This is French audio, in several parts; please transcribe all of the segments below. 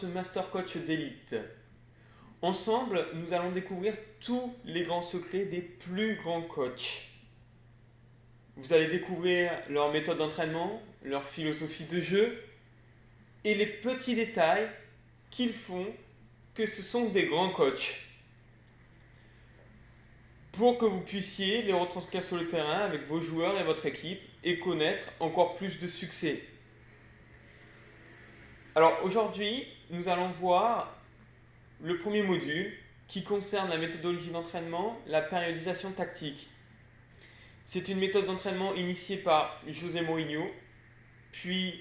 ce Master Coach d'élite. Ensemble, nous allons découvrir tous les grands secrets des plus grands coachs. Vous allez découvrir leur méthode d'entraînement, leur philosophie de jeu et les petits détails qu'ils font que ce sont des grands coachs. Pour que vous puissiez les retranscrire sur le terrain avec vos joueurs et votre équipe et connaître encore plus de succès. Alors aujourd'hui, nous allons voir le premier module qui concerne la méthodologie d'entraînement, la périodisation tactique. C'est une méthode d'entraînement initiée par José Mourinho, puis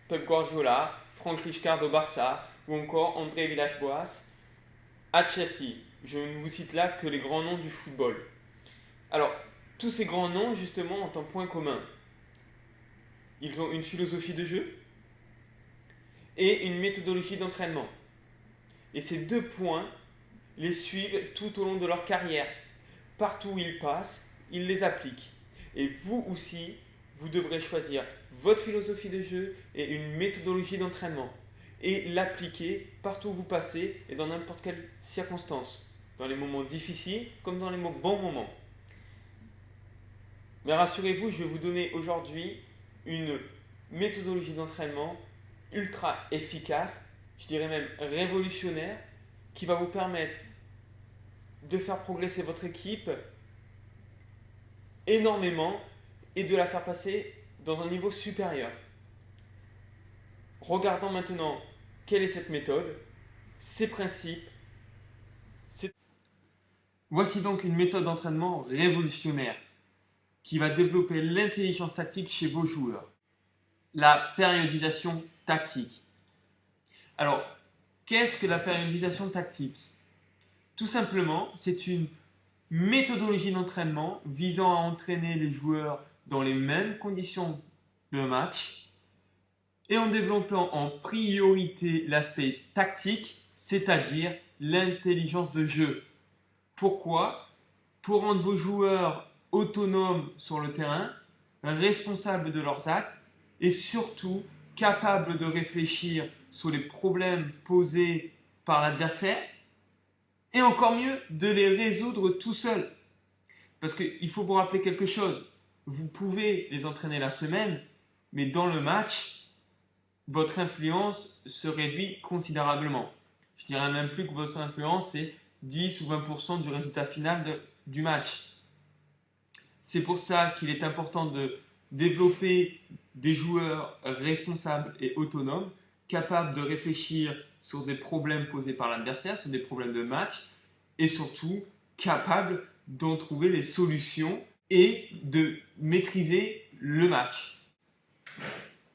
Pep Guardiola, Franck Rijkaard au Barça ou encore André Villas-Boas à Chelsea. Je ne vous cite là que les grands noms du football. Alors, tous ces grands noms, justement, ont un point commun. Ils ont une philosophie de jeu et une méthodologie d'entraînement. Et ces deux points les suivent tout au long de leur carrière. Partout où ils passent, ils les appliquent. Et vous aussi, vous devrez choisir votre philosophie de jeu et une méthodologie d'entraînement et l'appliquer partout où vous passez et dans n'importe quelle circonstance, dans les moments difficiles comme dans les bons moments. Mais rassurez-vous, je vais vous donner aujourd'hui une méthodologie d'entraînement ultra efficace, je dirais même révolutionnaire, qui va vous permettre de faire progresser votre équipe énormément et de la faire passer dans un niveau supérieur. Regardons maintenant quelle est cette méthode, ses principes. Voici donc une méthode d'entraînement révolutionnaire qui va développer l'intelligence tactique chez vos joueurs. La périodisation tactique. Alors, qu'est-ce que la périodisation tactique? Tout simplement, c'est une méthodologie d'entraînement visant à entraîner les joueurs dans les mêmes conditions de match et en développant en priorité l'aspect tactique, c'est-à-dire l'intelligence de jeu. Pourquoi? Pour rendre vos joueurs autonomes sur le terrain, responsables de leurs actes et surtout capables de réfléchir sur les problèmes posés par l'adversaire et encore mieux de les résoudre tout seuls. Parce qu'il faut vous rappeler quelque chose, vous pouvez les entraîner la semaine, mais dans le match, votre influence se réduit considérablement. Je dirais même plus que votre influence, c'est 10 ou 20% du résultat final du match. C'est pour ça qu'il est important de développer des joueurs responsables et autonomes, capables de réfléchir sur des problèmes posés par l'adversaire, sur des problèmes de match, et surtout capables d'en trouver les solutions et de maîtriser le match.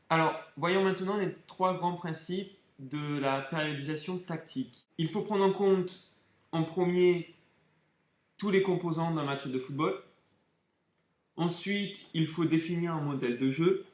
Alors, voyons maintenant les trois grands principes de la périodisation tactique. Il faut prendre en compte en premier tous les composants d'un match de football. Ensuite, il faut définir un modèle de jeu.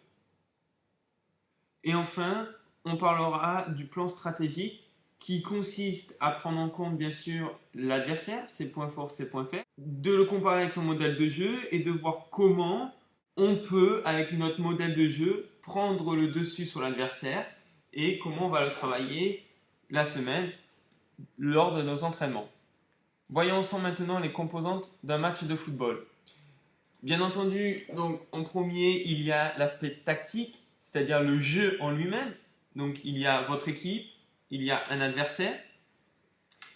Et enfin, on parlera du plan stratégique qui consiste à prendre en compte bien sûr l'adversaire, ses points forts, ses points faibles, de le comparer avec son modèle de jeu et de voir comment on peut, avec notre modèle de jeu, prendre le dessus sur l'adversaire et comment on va le travailler la semaine lors de nos entraînements. Voyons ensemble maintenant les composantes d'un match de football. Bien entendu, donc, en premier, il y a l'aspect tactique, c'est-à-dire le jeu en lui-même. Donc, il y a votre équipe, il y a un adversaire,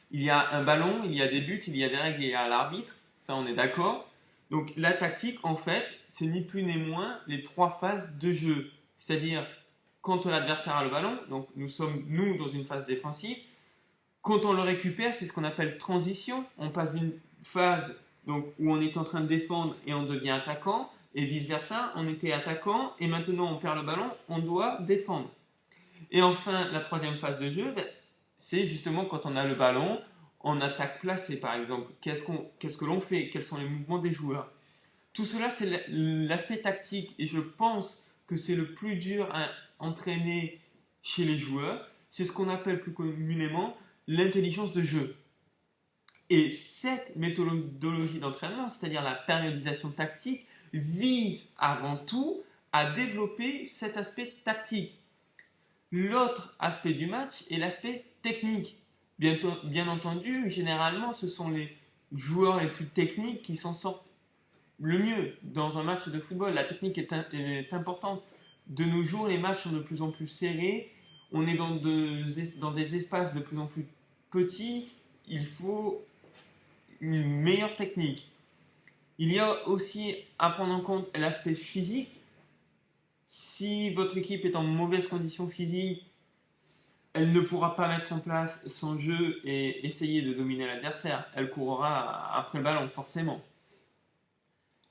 il y a un ballon, il y a des buts, il y a des règles, il y a l'arbitre. Ça, on est d'accord. Donc, la tactique, en fait, c'est ni plus ni moins les trois phases de jeu. C'est-à-dire, quand l'adversaire a le ballon, donc nous sommes, nous, dans une phase défensive. Quand on le récupère, c'est ce qu'on appelle transition. On passe d'une phase donc, où on est en train de défendre et on devient attaquant, et vice-versa, on était attaquant et maintenant on perd le ballon, on doit défendre. Et enfin, la troisième phase de jeu, c'est justement quand on a le ballon, en attaque placée par exemple. Qu'est-ce que l'on fait? Quels sont les mouvements des joueurs? Tout cela, c'est l'aspect tactique et je pense que c'est le plus dur à entraîner chez les joueurs. C'est ce qu'on appelle plus communément l'intelligence de jeu. Et cette méthodologie d'entraînement, c'est-à-dire la périodisation tactique, vise avant tout à développer cet aspect tactique. L'autre aspect du match est l'aspect technique. Bien entendu, généralement, ce sont les joueurs les plus techniques qui s'en sortent le mieux dans un match de football. La technique est importante. De nos jours, les matchs sont de plus en plus serrés. On est dans des espaces de plus en plus petits. Il faut une meilleure technique. Il y a aussi à prendre en compte l'aspect physique. Si votre équipe est en mauvaise condition physique, elle ne pourra pas mettre en place son jeu et essayer de dominer l'adversaire. Elle courra après le ballon, forcément.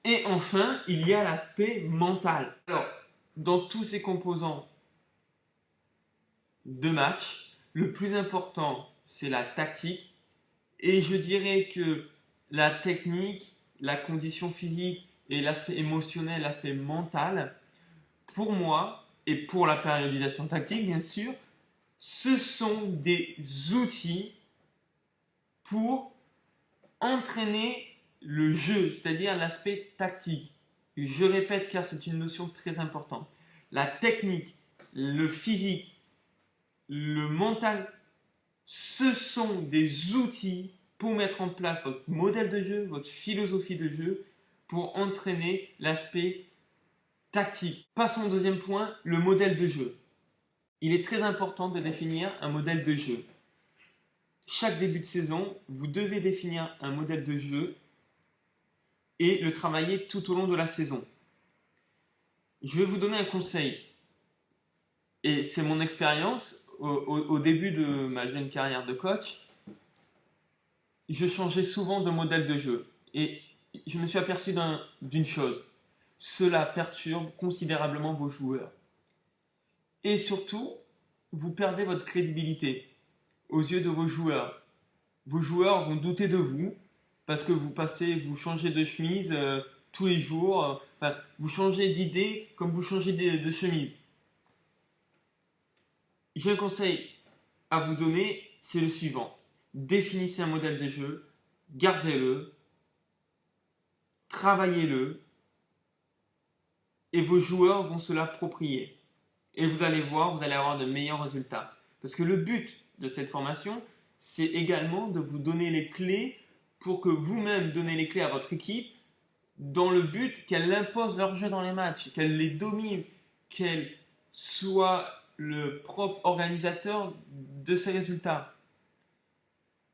Et enfin, il y a l'aspect mental. Alors, dans tous ces composants de match, le plus important, c'est la tactique. Et je dirais que la technique, la condition physique et l'aspect émotionnel, l'aspect mental, pour moi, et pour la périodisation tactique, bien sûr, ce sont des outils pour entraîner le jeu, c'est-à-dire l'aspect tactique. Je répète car c'est une notion très importante. La technique, le physique, le mental, ce sont des outils pour mettre en place votre modèle de jeu, votre philosophie de jeu, pour entraîner l'aspect tactique. Passons au deuxième point, le modèle de jeu. Il est très important de définir un modèle de jeu. Chaque début de saison, vous devez définir un modèle de jeu et le travailler tout au long de la saison. Je vais vous donner un conseil, et c'est mon expérience. Au début de ma jeune carrière de coach, je changeais souvent de modèle de jeu et je me suis aperçu d'une chose. Cela perturbe considérablement vos joueurs. Et surtout, vous perdez votre crédibilité aux yeux de vos joueurs. Vos joueurs vont douter de vous parce que vous changez de chemise tous les jours. Enfin, vous changez d'idée comme vous changez de chemise. J'ai un conseil à vous donner, c'est le suivant. Définissez un modèle de jeu, gardez-le, travaillez-le, et vos joueurs vont se l'approprier. Et vous allez voir, vous allez avoir de meilleurs résultats. Parce que le but de cette formation, c'est également de vous donner les clés pour que vous-même donnez les clés à votre équipe dans le but qu'elle impose leur jeu dans les matchs, qu'elle les domine, qu'elle soit le propre organisateur de ces résultats.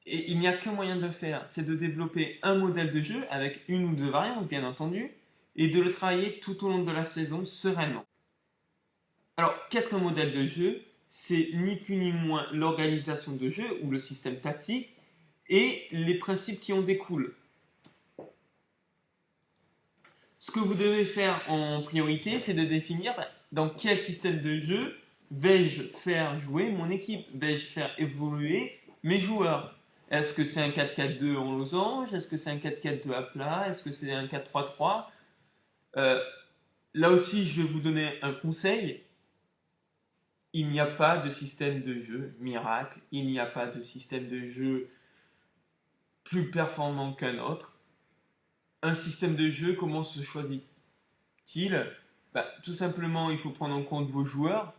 Et il n'y a qu'un moyen de le faire, c'est de développer un modèle de jeu avec une ou deux variantes, bien entendu, et de le travailler tout au long de la saison sereinement. Alors, qu'est-ce qu'un modèle de jeu? C'est ni plus ni moins l'organisation de jeu ou le système tactique et les principes qui en découlent. Ce que vous devez faire en priorité, c'est de définir dans quel système de jeu vais-je faire jouer mon équipe, vais-je faire évoluer mes joueurs. Est-ce que c'est un 4-4-2 en losange? Est-ce que c'est un 4-4-2 à plat? Est-ce que c'est un 4-3-3? Là aussi, je vais vous donner un conseil. Il n'y a pas de système de jeu miracle, il n'y a pas de système de jeu plus performant qu'un autre. Un système de jeu, comment se choisit-il? Tout simplement, il faut prendre en compte vos joueurs.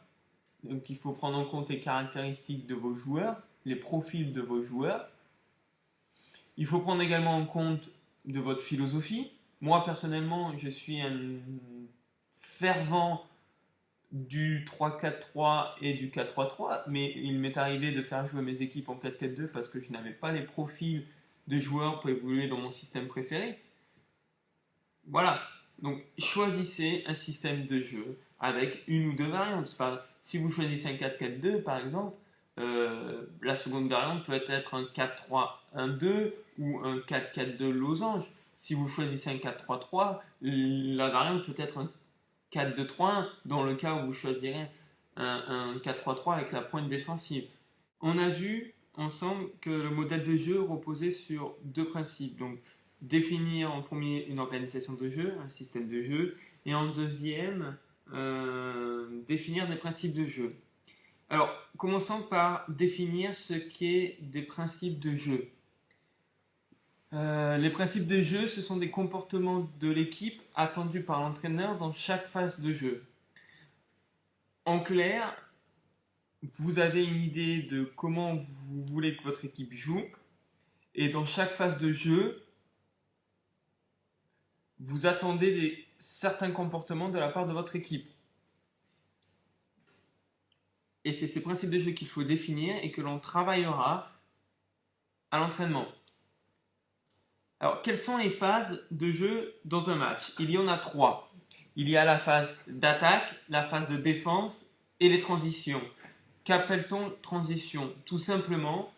Donc, il faut prendre en compte les caractéristiques de vos joueurs, les profils de vos joueurs. Il faut prendre également en compte de votre philosophie. Moi, personnellement, je suis un fervent du 3-4-3 et du 4-3-3, mais il m'est arrivé de faire jouer mes équipes en 4-4-2 parce que je n'avais pas les profils de joueurs pour évoluer dans mon système préféré. Voilà, donc choisissez un système de jeu avec une ou deux variantes. Si vous choisissez un 4-4-2 par exemple, la seconde variante peut être un 4-3-1-2 ou un 4-4-2 losange. Si vous choisissez un 4-3-3, la variante peut être un 4-2-3-1 dans le cas où vous choisirez un 4-3-3 avec la pointe défensive. On a vu ensemble que le modèle de jeu reposait sur deux principes. Donc, définir en premier une organisation de jeu, un système de jeu, et en deuxième, définir des principes de jeu. Alors, commençons par définir ce qu'est des principes de jeu. Les principes de jeu, ce sont des comportements de l'équipe attendus par l'entraîneur dans chaque phase de jeu. En clair, vous avez une idée de comment vous voulez que votre équipe joue. Et dans chaque phase de jeu, vous attendez certains comportements de la part de votre équipe. Et c'est ces principes de jeu qu'il faut définir et que l'on travaillera à l'entraînement. Alors, quelles sont les phases de jeu dans un match? Il y en a 3. Il y a la phase d'attaque, la phase de défense et les transitions. Qu'appelle-t-on transition? Tout simplement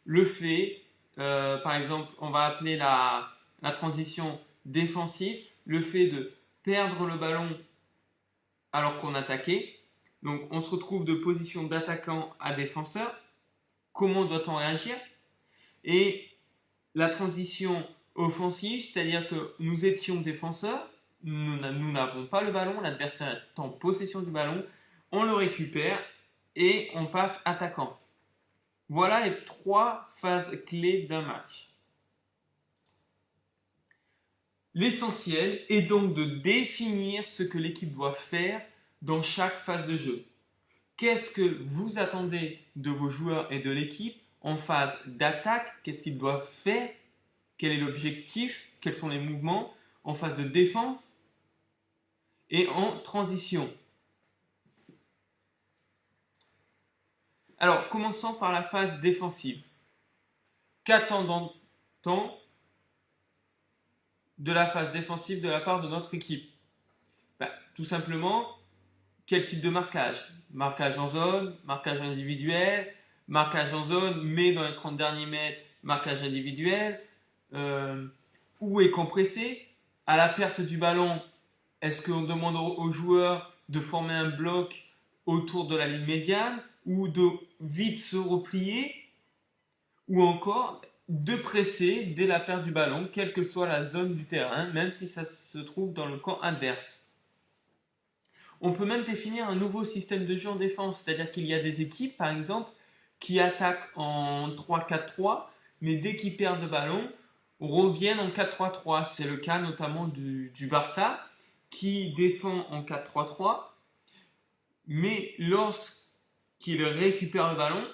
le fait, par exemple, on va appeler la transition défensive, le fait de perdre le ballon alors qu'on attaquait. Donc, on se retrouve de position d'attaquant à défenseur. Comment doit-on réagir? Et la transition offensive, c'est-à-dire que nous étions défenseurs, nous n'avons pas le ballon, l'adversaire est en possession du ballon, on le récupère et on passe attaquant. Voilà les 3 phases clés d'un match. L'essentiel est donc de définir ce que l'équipe doit faire dans chaque phase de jeu. Qu'est-ce que vous attendez de vos joueurs et de l'équipe en phase d'attaque? Qu'est-ce qu'ils doivent faire? Quel est l'objectif? Quels sont les mouvements? En phase de défense et en transition. Alors, commençons par la phase défensive. Qu'attendons-nous de la phase défensive de la part de notre équipe? Tout simplement, quel type de marquage? Marquage en zone, marquage individuel, marquage en zone, mais dans les 30 derniers mètres, marquage individuel. Où est compressé? À la perte du ballon, est-ce qu'on demande aux joueurs de former un bloc autour de la ligne médiane ou de vite se replier ou encore de presser dès la perte du ballon, quelle que soit la zone du terrain, même si ça se trouve dans le camp adverse? On peut même définir un nouveau système de jeu en défense, c'est-à-dire qu'il y a des équipes, par exemple, qui attaquent en 3-4-3, mais dès qu'ils perdent le ballon, reviennent en 4-3-3. C'est le cas notamment du Barça, qui défend en 4-3-3, mais lorsqu'il récupère le ballon,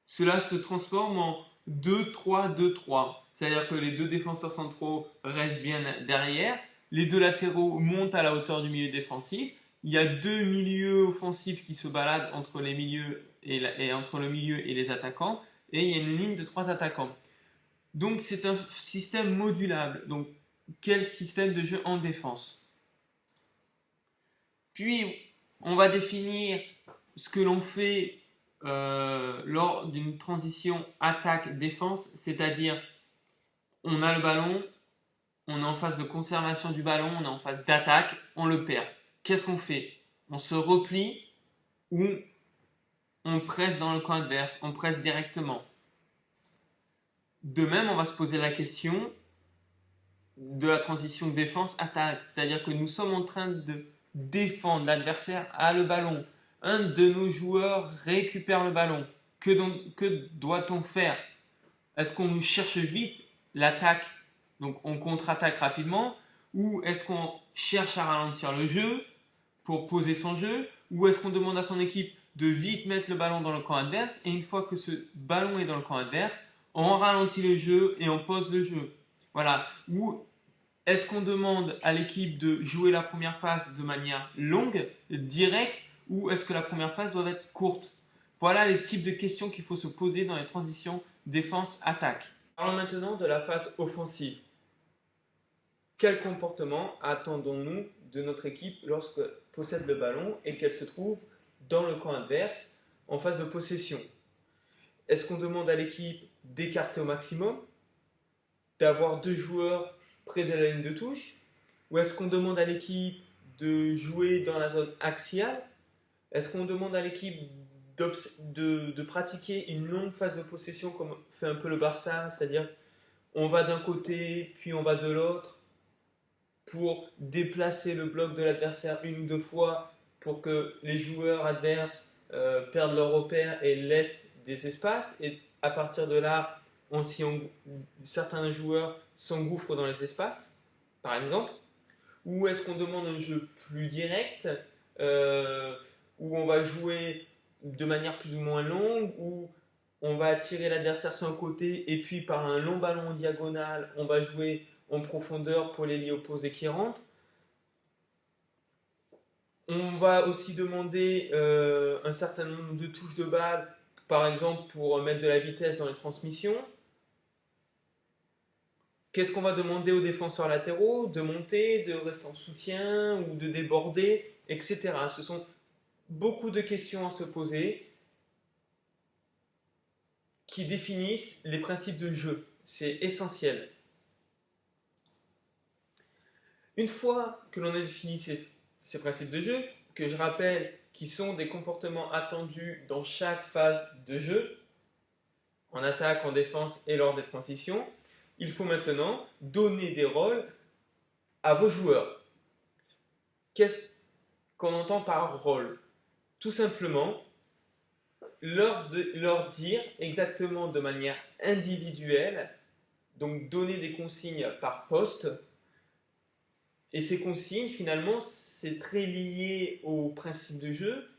cela se transforme en 2-3-2-3. C'est-à-dire que les 2 défenseurs centraux restent bien derrière, les 2 latéraux montent à la hauteur du milieu défensif, il y a 2 milieux offensifs qui se baladent entre les milieux entre le milieu et les attaquants, et il y a une ligne de 3 attaquants. Donc c'est un système modulable. Donc quel système de jeu en défense? Puis on va définir ce que l'on fait lors d'une transition attaque-défense, c'est-à-dire on a le ballon, on est en phase de conservation du ballon, on est en phase d'attaque, on le perd. Qu'est-ce qu'on fait? On se replie ou on presse dans le camp adverse, on presse directement. De même, on va se poser la question de la transition défense-attaque, c'est-à-dire que nous sommes en train de défendre, l'adversaire a le ballon, un de nos joueurs récupère le ballon. Que doit-on faire? Est-ce qu'on cherche vite l'attaque, donc on contre-attaque rapidement, ou est-ce qu'on cherche à ralentir le jeu pour poser son jeu, ou est-ce qu'on demande à son équipe de vite mettre le ballon dans le camp adverse, et une fois que ce ballon est dans le camp adverse, on ralentit le jeu et on pose le jeu? Voilà. Ou est-ce qu'on demande à l'équipe de jouer la première passe de manière longue, directe, ou est-ce que la première passe doit être courte? Voilà les types de questions qu'il faut se poser dans les transitions défense-attaque. Parlons maintenant de la phase offensive. Quel comportement attendons-nous de notre équipe lorsqu'elle possède le ballon et qu'elle se trouve dans le camp adverse en phase de possession? Est-ce qu'on demande à l'équipe d'écarter au maximum, d'avoir 2 joueurs près de la ligne de touche, ou est-ce qu'on demande à l'équipe de jouer dans la zone axiale? Est-ce qu'on demande à l'équipe de pratiquer une longue phase de possession comme fait un peu le Barça, c'est-à-dire on va d'un côté puis on va de l'autre pour déplacer le bloc de l'adversaire 1 ou 2 fois pour que les joueurs adverses perdent leur repère et laissent des espaces, et à partir de là, certains joueurs s'engouffrent dans les espaces, par exemple? Ou est-ce qu'on demande un jeu plus direct où on va jouer de manière plus ou moins longue, où on va attirer l'adversaire sur un côté et puis par un long ballon en diagonale, on va jouer en profondeur pour l'ailier opposé qui rentre. On va aussi demander un certain nombre de touches de balle, par exemple pour mettre de la vitesse dans les transmissions. Qu'est-ce qu'on va demander aux défenseurs latéraux? De monter, de rester en soutien ou de déborder, etc. Ce sont beaucoup de questions à se poser qui définissent les principes de jeu. C'est essentiel. Une fois que l'on a défini ces principes de jeu, que je rappelle qui sont des comportements attendus dans chaque phase de jeu, en attaque, en défense et lors des transitions, il faut maintenant donner des rôles à vos joueurs. Qu'est-ce qu'on entend par rôle? Tout simplement, leur dire exactement de manière individuelle, donc donner des consignes par poste. Et ces consignes, finalement, c'est très lié au principe de jeu,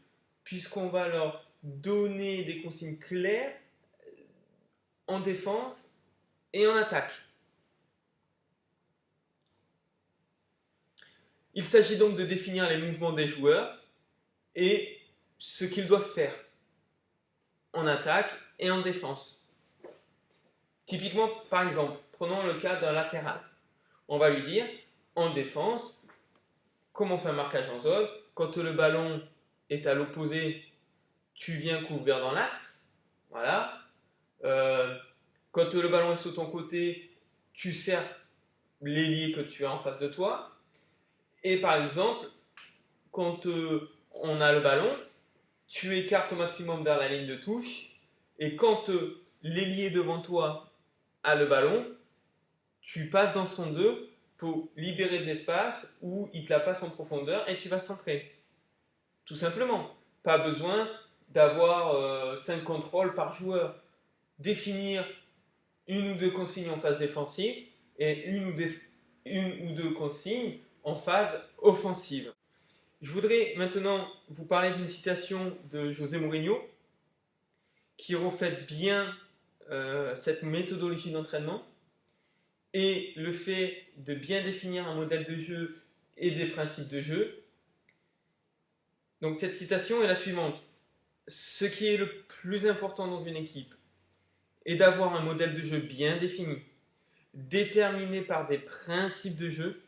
puisqu'on va leur donner des consignes claires en défense et en attaque. Il s'agit donc de définir les mouvements des joueurs et ce qu'ils doivent faire en attaque et en défense. Typiquement, par exemple, prenons le cas d'un latéral. On va lui dire, en défense, comme on fait un marquage en zone, quand le ballon est à l'opposé, tu viens couvrir dans l'axe. Voilà. Quand le ballon est sur ton côté, tu sers l'ailier que tu as en face de toi. Et par exemple, quand on a le ballon, tu écartes au maximum vers la ligne de touche. Et quand l'ailier devant toi a le ballon, tu passes dans son dos pour libérer de l'espace où il te la passe en profondeur et tu vas centrer. Tout simplement. Pas besoin d'avoir 5 contrôles par joueur. Définir une ou deux consignes en phase défensive et une ou deux consignes en phase offensive. Je voudrais maintenant vous parler d'une citation de José Mourinho qui reflète bien cette méthodologie d'entraînement et le fait de bien définir un modèle de jeu et des principes de jeu. Donc cette citation est la suivante. Ce qui est le plus important dans une équipe est d'avoir un modèle de jeu bien défini, déterminé par des principes de jeu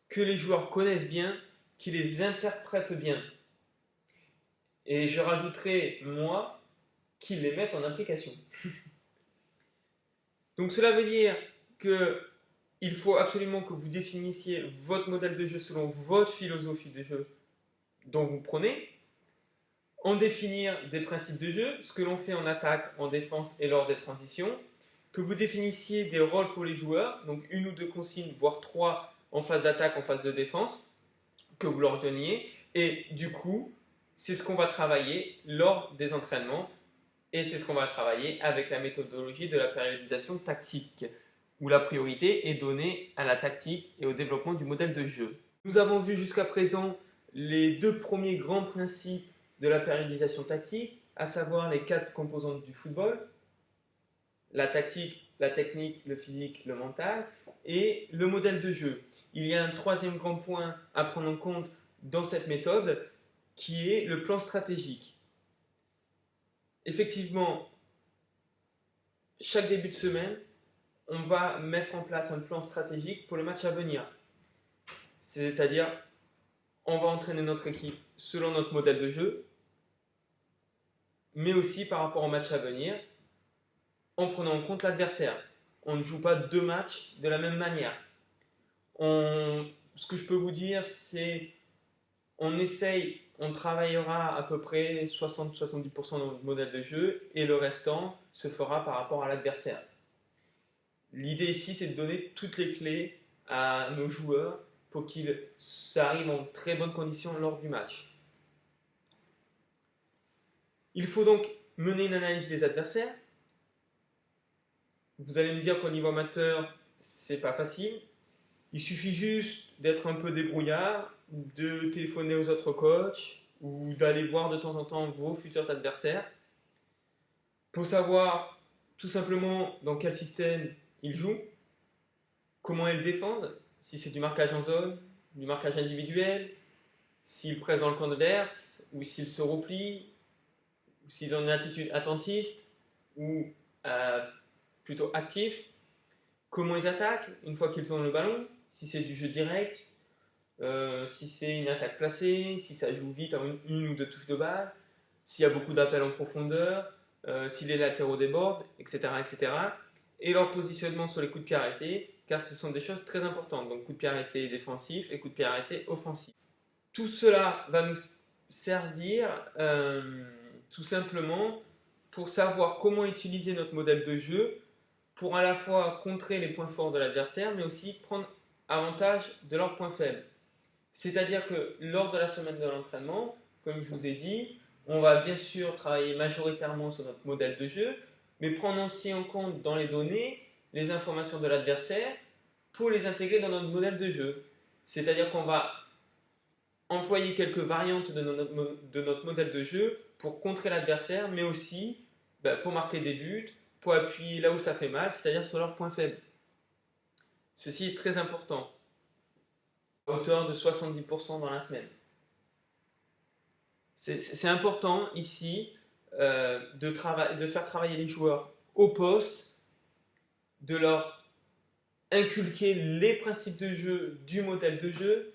que les joueurs connaissent bien, qui les interprètent bien. Et je rajouterai, moi, qu'ils les mettent en application. Donc cela veut dire qu'il faut absolument que vous définissiez votre modèle de jeu selon votre philosophie de jeu dont vous prenez, en définir des principes de jeu, ce que l'on fait en attaque, en défense et lors des transitions, que vous définissiez des rôles pour les joueurs, donc une ou deux consignes, voire trois en phase d'attaque, en phase de défense, que vous leur donniez, et du coup, c'est ce qu'on va travailler lors des entraînements, et c'est ce qu'on va travailler avec la méthodologie de la périodisation tactique, où la priorité est donnée à la tactique et au développement du modèle de jeu. Nous avons vu jusqu'à présent les deux premiers grands principes de la périodisation tactique, à savoir les 4 composantes du football, la tactique, la technique, le physique, le mental, et le modèle de jeu. Il y a un troisième grand point à prendre en compte dans cette méthode, qui est le plan stratégique. Effectivement, chaque début de semaine, on va mettre en place un plan stratégique pour le match à venir. C'est-à-dire, on va entraîner notre équipe selon notre modèle de jeu, mais aussi par rapport au match à venir, en prenant en compte l'adversaire. On ne joue pas deux matchs de la même manière. Ce que je peux vous dire, c'est on travaillera à peu près 60-70% dans notre modèle de jeu et le restant se fera par rapport à l'adversaire. L'idée ici, c'est de donner toutes les clés à nos joueurs pour qu'ils arrivent en très bonnes conditions lors du match. Il faut donc mener une analyse des adversaires. Vous allez me dire qu'au niveau amateur, c'est pas facile. Il suffit juste d'être un peu débrouillard, de téléphoner aux autres coachs, ou d'aller voir de temps en temps vos futurs adversaires pour savoir tout simplement dans quel système ils jouent, comment ils défendent, si c'est du marquage en zone, du marquage individuel, s'ils pressent dans le camp adverse, ou s'ils se replient, ou s'ils ont une attitude attentiste, ou euh, plutôt actif, comment ils attaquent une fois qu'ils ont le ballon, si c'est du jeu direct, si c'est une attaque placée, si ça joue vite en une ou deux touches de balle, s'il y a beaucoup d'appels en profondeur, si les latéraux débordent, etc., etc. Et leur positionnement sur les coups de pied arrêtés, car ce sont des choses très importantes. Donc, coups de pied arrêtés défensifs et coups de pied arrêtés offensifs. Tout cela va nous servir tout simplement pour savoir comment utiliser notre modèle de jeu pour à la fois contrer les points forts de l'adversaire, mais aussi prendre avantage de leurs points faibles. C'est-à-dire que lors de la semaine de l'entraînement, comme je vous ai dit, on va bien sûr travailler majoritairement sur notre modèle de jeu, mais prendre aussi en compte dans les données les informations de l'adversaire pour les intégrer dans notre modèle de jeu. C'est-à-dire qu'on va employer quelques variantes de notre modèle de jeu pour contrer l'adversaire, mais aussi pour marquer des buts, pour appuyer là où ça fait mal, c'est-à-dire sur leurs points faibles. Ceci est très important, à hauteur de 70% dans la semaine. C'est important ici de faire travailler les joueurs au poste, de leur inculquer les principes de jeu du modèle de jeu,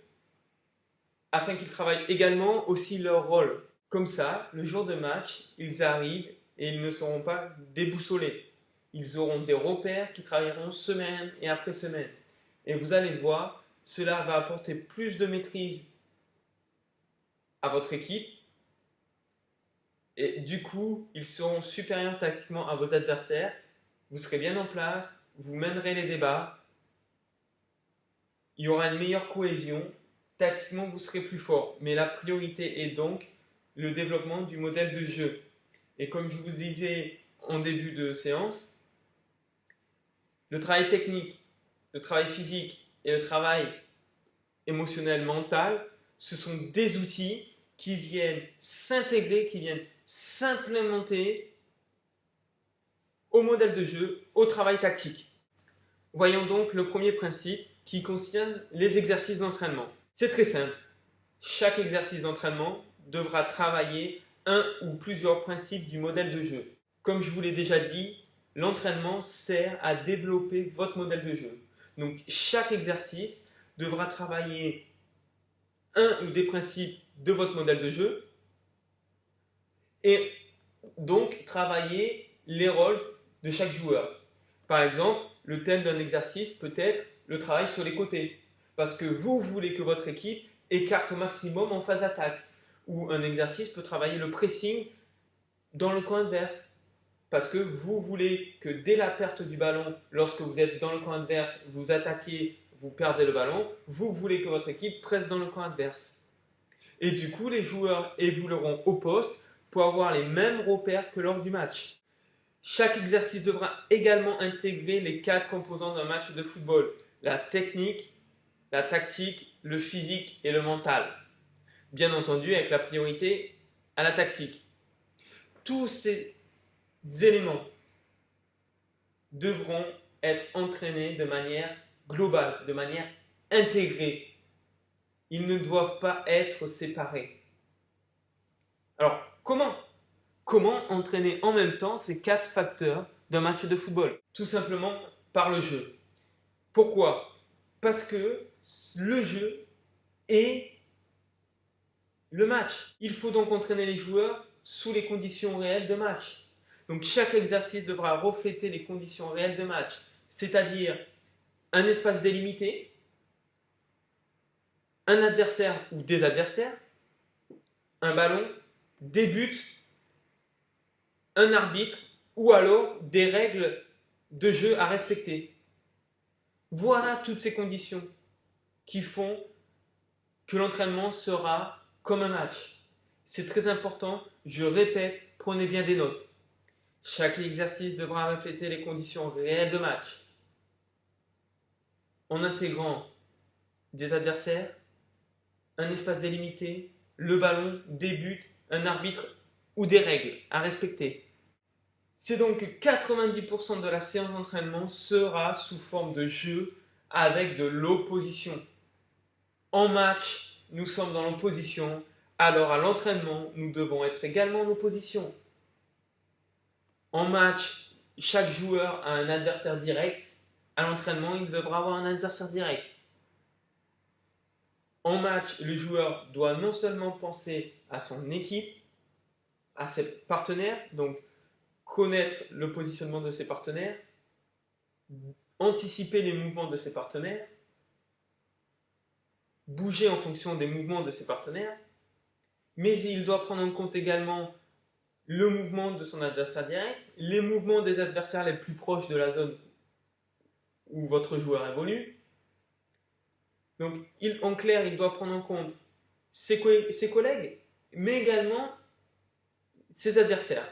afin qu'ils travaillent également aussi leur rôle. Comme ça, le jour de match, ils arrivent et ils ne seront pas déboussolés. Ils auront des repères qui travailleront semaine et après semaine. Et vous allez voir, cela va apporter plus de maîtrise à votre équipe. Et du coup, ils seront supérieurs tactiquement à vos adversaires. Vous serez bien en place, vous mènerez les débats. Il y aura une meilleure cohésion. Tactiquement, vous serez plus fort. Mais la priorité est donc le développement du modèle de jeu. Et comme je vous disais en début de séance, le travail technique, le travail physique et le travail émotionnel, mental, ce sont des outils qui viennent s'intégrer, qui viennent s'implémenter au modèle de jeu, au travail tactique. Voyons donc le premier principe qui concerne les exercices d'entraînement. C'est très simple. Chaque exercice d'entraînement devra travailler un ou plusieurs principes du modèle de jeu. Comme je vous l'ai déjà dit, l'entraînement sert à développer votre modèle de jeu. Donc chaque exercice devra travailler un ou des principes de votre modèle de jeu et donc travailler les rôles de chaque joueur. Par exemple, le thème d'un exercice peut être le travail sur les côtés, parce que vous voulez que votre équipe écarte au maximum en phase attaque. Ou un exercice peut travailler le pressing dans le camp adverse, parce que vous voulez que dès la perte du ballon, lorsque vous êtes dans le camp adverse, vous attaquez, vous perdez le ballon, vous voulez que votre équipe presse dans le camp adverse. Et du coup, les joueurs évolueront au poste pour avoir les mêmes repères que lors du match. Chaque exercice devra également intégrer les 4 composants d'un match de football: la technique, la tactique, le physique et le mental. Bien entendu, avec la priorité à la tactique. Tous ces éléments devront être entraînés de manière globale, de manière intégrée. Ils ne doivent pas être séparés. Alors, comment entraîner en même temps ces 4 facteurs d'un match de football? Tout simplement par le jeu. Pourquoi? Parce que le jeu est le match. Il faut donc entraîner les joueurs sous les conditions réelles de match. Donc chaque exercice devra refléter les conditions réelles de match, c'est-à-dire un espace délimité, un adversaire ou des adversaires, un ballon, des buts, un arbitre ou alors des règles de jeu à respecter. Voilà toutes ces conditions qui font que l'entraînement sera comme un match. C'est très important, je répète, prenez bien des notes. Chaque exercice devra refléter les conditions réelles de match en intégrant des adversaires, un espace délimité, le ballon, des buts, un arbitre ou des règles à respecter. C'est donc que 90% de la séance d'entraînement sera sous forme de jeu avec de l'opposition. En match, nous sommes dans l'opposition, alors à l'entraînement, nous devons être également en opposition. En match, chaque joueur a un adversaire direct. À l'entraînement, il devra avoir un adversaire direct. En match, le joueur doit non seulement penser à son équipe, à ses partenaires, donc connaître le positionnement de ses partenaires, anticiper les mouvements de ses partenaires, bouger en fonction des mouvements de ses partenaires, mais il doit prendre en compte également le mouvement de son adversaire direct, les mouvements des adversaires les plus proches de la zone où votre joueur évolue. Donc, en clair, il doit prendre en compte ses collègues, mais également ses adversaires.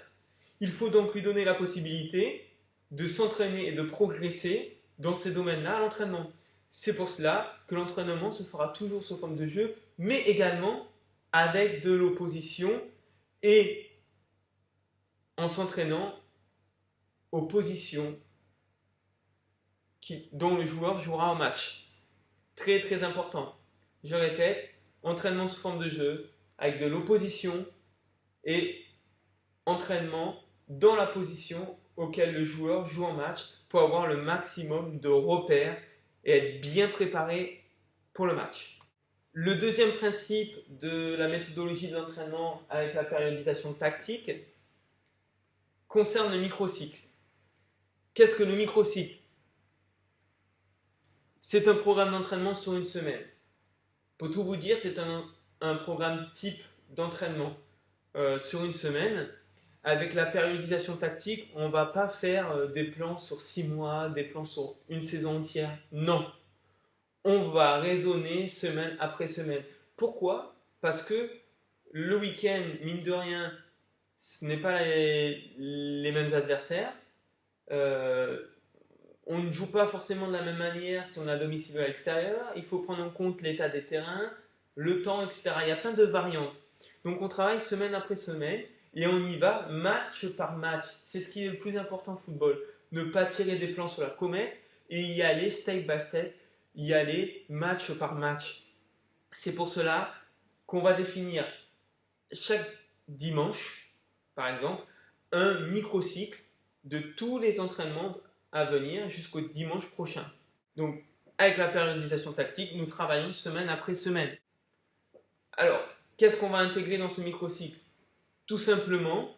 Il faut donc lui donner la possibilité de s'entraîner et de progresser dans ces domaines-là à l'entraînement. C'est pour cela que l'entraînement se fera toujours sous forme de jeu, mais également avec de l'opposition et en s'entraînant aux positions dont le joueur jouera au match. Très très important. Je répète, entraînement sous forme de jeu avec de l'opposition et entraînement dans la position auquel le joueur joue en match pour avoir le maximum de repères et être bien préparé pour le match. Le deuxième principe de la méthodologie de l'entraînement avec la périodisation tactique concerne le microcycle. Qu'est-ce que le microcycle? C'est un programme d'entraînement sur une semaine. Pour tout vous dire, c'est un programme type d'entraînement sur une semaine. Avec la périodisation tactique, on ne va pas faire des plans sur 6 mois, des plans sur une saison entière. Non. On va raisonner semaine après semaine. Pourquoi? Parce que le week-end, mine de rien, ce n'est pas les mêmes adversaires. On ne joue pas forcément de la même manière si on est à domicile ou à l'extérieur. Il faut prendre en compte l'état des terrains, le temps, etc. Il y a plein de variantes. Donc on travaille semaine après semaine et on y va match par match. C'est ce qui est le plus important au football. Ne pas tirer des plans sur la comète et y aller step by step, y aller match par match. C'est pour cela qu'on va définir chaque dimanche, par exemple, un microcycle de tous les entraînements à venir jusqu'au dimanche prochain. Donc, avec la périodisation tactique, nous travaillons semaine après semaine. Alors, qu'est-ce qu'on va intégrer dans ce microcycle? Tout simplement,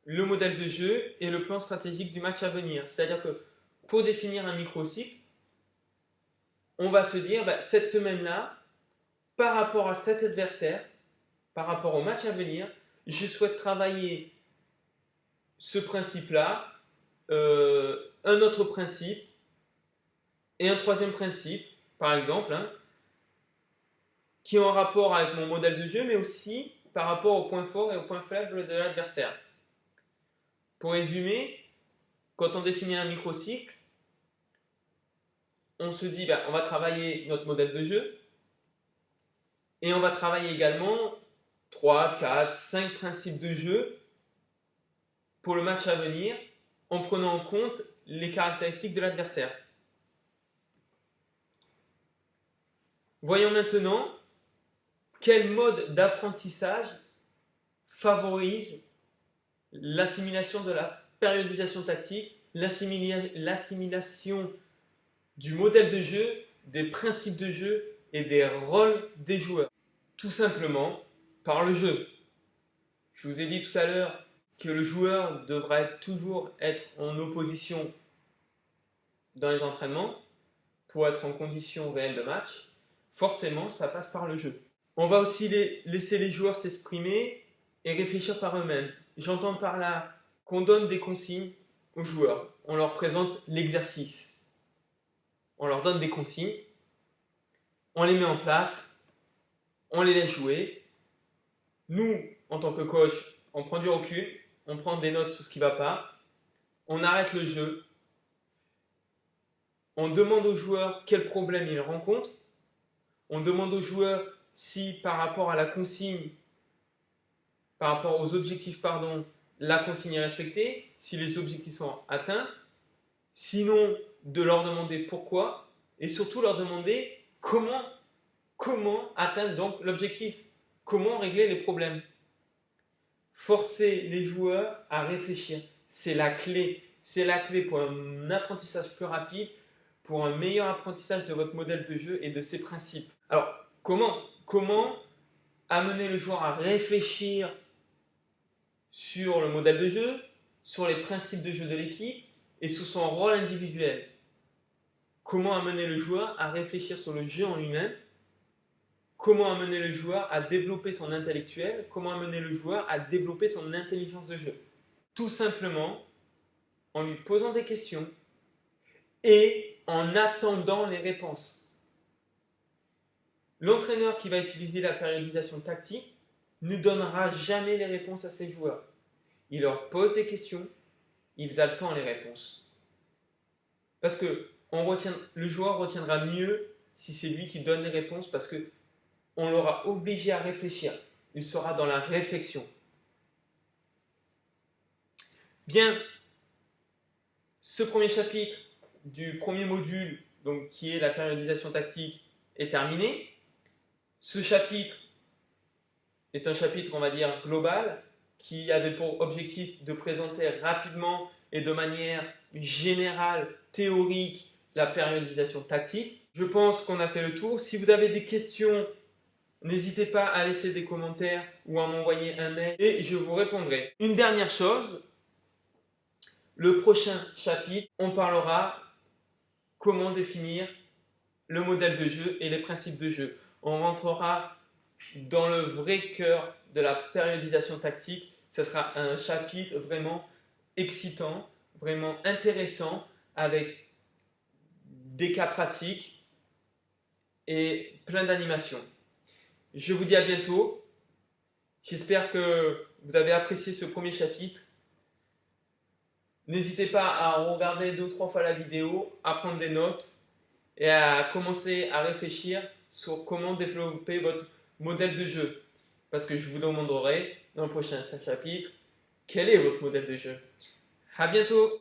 le modèle de jeu et le plan stratégique du match à venir. C'est-à-dire que pour définir un microcycle, on va se dire, cette semaine-là, par rapport à cet adversaire, par rapport au match à venir, je souhaite travailler ce principe-là, un autre principe et un troisième principe, par exemple, qui est en rapport avec mon modèle de jeu, mais aussi par rapport aux points forts et aux points faibles de l'adversaire. Pour résumer, quand on définit un microcycle, on se dit, on va travailler notre modèle de jeu et on va travailler également 3, 4, 5 principes de jeu pour le match à venir en prenant en compte les caractéristiques de l'adversaire. Voyons maintenant quel mode d'apprentissage favorise l'assimilation de la périodisation tactique, l'assimilation du modèle de jeu, des principes de jeu et des rôles des joueurs. Tout simplement par le jeu. Je vous ai dit tout à l'heure que le joueur devra toujours être en opposition dans les entraînements pour être en condition réelle de match. Forcément, ça passe par le jeu. On va aussi laisser les joueurs s'exprimer et réfléchir par eux-mêmes. J'entends par là qu'on donne des consignes aux joueurs. On leur présente l'exercice. On leur donne des consignes. On les met en place. On les laisse jouer. Nous, en tant que coach, on prend du recul. On prend des notes sur ce qui ne va pas. On arrête le jeu. On demande aux joueurs quels problèmes ils rencontrent. On demande aux joueurs si par rapport à la consigne, par rapport aux objectifs, pardon, la consigne est respectée, si les objectifs sont atteints. Sinon, de leur demander pourquoi et surtout leur demander comment atteindre donc l'objectif, comment régler les problèmes. Forcer les joueurs à réfléchir, c'est la clé. C'est la clé pour un apprentissage plus rapide, pour un meilleur apprentissage de votre modèle de jeu et de ses principes. Alors, comment amener le joueur à réfléchir sur le modèle de jeu, sur les principes de jeu de l'équipe et sur son rôle individuel? Comment amener le joueur à réfléchir sur le jeu en lui-même? Comment amener le joueur à développer son intellectuel? Comment amener le joueur à développer son intelligence de jeu? Tout simplement en lui posant des questions et en attendant les réponses. L'entraîneur qui va utiliser la périodisation tactique ne donnera jamais les réponses à ses joueurs. Il leur pose des questions, ils attendent les réponses. Parce que le joueur retiendra mieux si c'est lui qui donne les réponses, parce qu'on l'aura obligé à réfléchir. Il sera dans la réflexion. Bien, ce premier chapitre du premier module, donc, qui est la périodisation tactique, est terminé. Ce chapitre est un chapitre, on va dire, global, qui avait pour objectif de présenter rapidement et de manière générale, théorique, la périodisation tactique. Je pense qu'on a fait le tour. Si vous avez des questions, n'hésitez pas à laisser des commentaires ou à m'envoyer un mail et je vous répondrai. Une dernière chose, le prochain chapitre, on parlera comment définir le modèle de jeu et les principes de jeu. On rentrera dans le vrai cœur de la périodisation tactique. Ce sera un chapitre vraiment excitant, vraiment intéressant, avec des cas pratiques et plein d'animations. Je vous dis à bientôt. J'espère que vous avez apprécié ce premier chapitre. N'hésitez pas à regarder 2 ou 3 fois la vidéo, à prendre des notes et à commencer à réfléchir sur comment développer votre modèle de jeu. Parce que je vous demanderai dans le prochain chapitre, quel est votre modèle de jeu? À bientôt!